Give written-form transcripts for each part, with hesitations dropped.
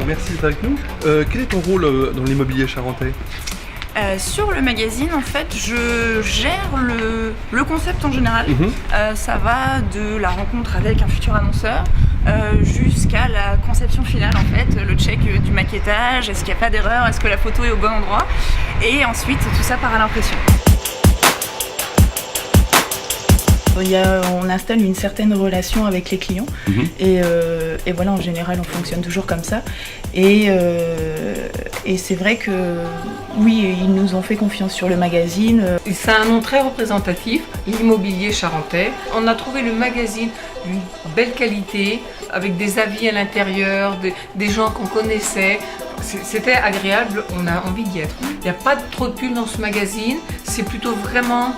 merci d'être avec nous. Quel est ton rôle dans l'immobilier charentais ? Sur le magazine, en fait, je gère le concept en général. Ça va de la rencontre avec un futur annonceur jusqu'à la conception finale, en fait, le check du maquettage, est-ce qu'il n'y a pas d'erreur, est-ce que la photo est au bon endroit, et ensuite tout ça part à l'impression. On installe une certaine relation avec les clients et voilà, en général on fonctionne toujours comme ça et c'est vrai que oui, ils nous ont fait confiance sur le magazine. C'est un nom très représentatif, l'immobilier charentais. On a trouvé le magazine d'une belle qualité, avec des avis à l'intérieur, des gens qu'on connaissait. C'était agréable, on a envie d'y être. Il n'y a pas trop de pubs dans ce magazine, c'est plutôt vraiment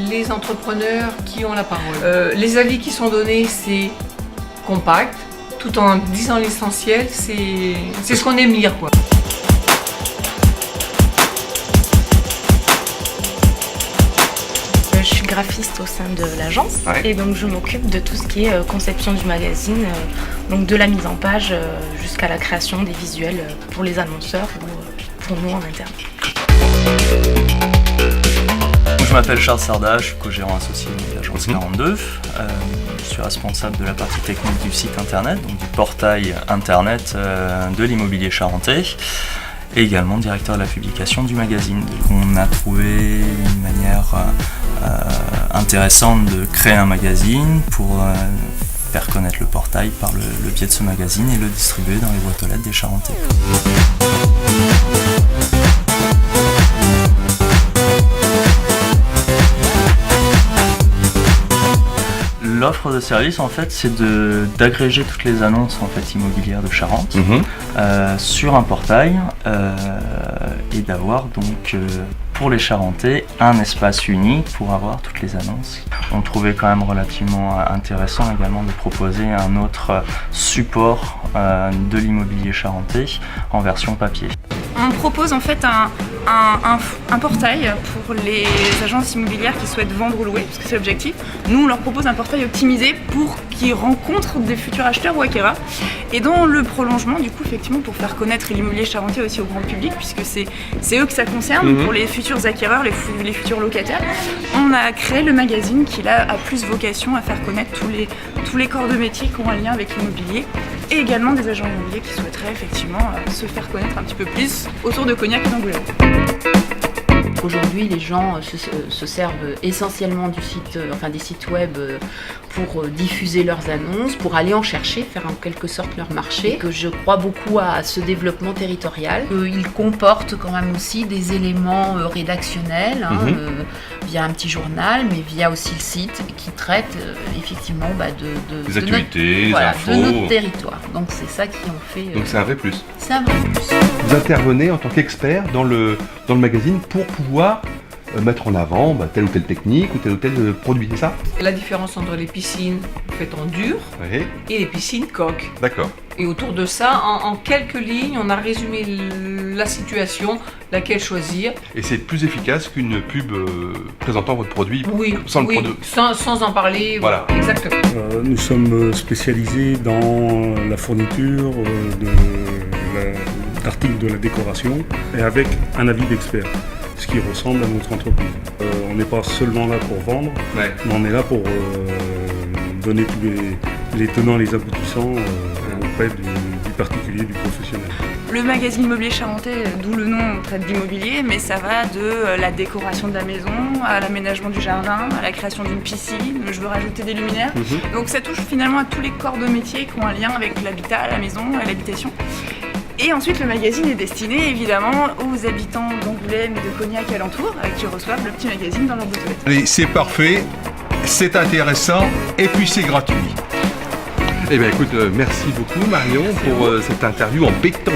les entrepreneurs qui ont la parole. Les avis qui sont donnés, c'est compact, tout en disant l'essentiel, c'est ce qu'on aime lire, quoi. Je suis graphiste au sein de l'agence et donc je m'occupe de tout ce qui est conception du magazine, donc de la mise en page jusqu'à la création des visuels pour les annonceurs ou pour nous en interne. Je m'appelle Charles Sarda, je suis co-gérant associé de l'agence 42. Je suis responsable de la partie technique du site internet, donc du portail internet de l'immobilier charentais, et également directeur de la publication du magazine. Donc on a trouvé une manière intéressante de créer un magazine pour faire connaître le portail par le biais de ce magazine et le distribuer dans les boîtes aux lettres des Charentais. L'offre de service, en fait, c'est d'agréger toutes les annonces en fait, immobilières de Charente sur un portail et d'avoir donc pour les Charentais un espace unique pour avoir toutes les annonces. On trouvait quand même relativement intéressant également de proposer un autre support de l'immobilier charentais en version papier. On propose en fait un portail pour les agences immobilières qui souhaitent vendre ou louer, parce que c'est l'objectif. Nous, on leur propose un portail optimisé pour qu'ils rencontrent des futurs acheteurs ou acquéreurs. Et dans le prolongement, du coup, effectivement, pour faire connaître l'immobilier charentais aussi au grand public, puisque c'est eux que ça concerne, pour les futurs acquéreurs, les futurs locataires, on a créé le magazine qui là a plus vocation à faire connaître tous les corps de métier qui ont un lien avec l'immobilier, et également des agents immobiliers qui souhaiteraient effectivement se faire connaître un petit peu plus autour de Cognac et d'Angoulême. Aujourd'hui, les gens se servent essentiellement des sites web pour diffuser leurs annonces, pour aller en chercher, faire en quelque sorte leur marché. Que je crois beaucoup à ce développement territorial. Il comporte quand même aussi des éléments rédactionnels, via un petit journal, mais via aussi le site qui traite effectivement des actualités, des infos. De notre territoire. Donc c'est ça qui en fait. Donc c'est un vrai plus. C'est un vrai plus. Vous intervenez en tant qu'expert dans le magazine pour pouvoir mettre en avant telle ou telle technique ou tel ou tel produit, c'est ça ? La différence entre les piscines faites en dur et les piscines coques. D'accord. Et autour de ça, en quelques lignes, on a résumé la situation, laquelle choisir. Et c'est plus efficace qu'une pub présentant votre produit sans en parler. Voilà. Exactement. Nous sommes spécialisés dans la fourniture d'articles de la décoration et avec un avis d'expert, ce qui ressemble à notre entreprise. On n'est pas seulement là pour vendre, mais on est là pour donner tous les tenants, les aboutissants auprès du particulier, du professionnel. Le magazine immobilier charentais, d'où le nom, on traite d'immobilier, mais ça va de la décoration de la maison, à l'aménagement du jardin, à la création d'une piscine, je veux rajouter des luminaires. Donc ça touche finalement à tous les corps de métier qui ont un lien avec l'habitat, la maison et l'habitation. Et ensuite, le magazine est destiné évidemment aux habitants d'Angoulême et de Cognac alentour, qui reçoivent le petit magazine dans leur boîte aux lettres. Allez, c'est parfait, c'est intéressant et puis c'est gratuit. Eh bien écoute, merci beaucoup Marion pour cette interview en béton.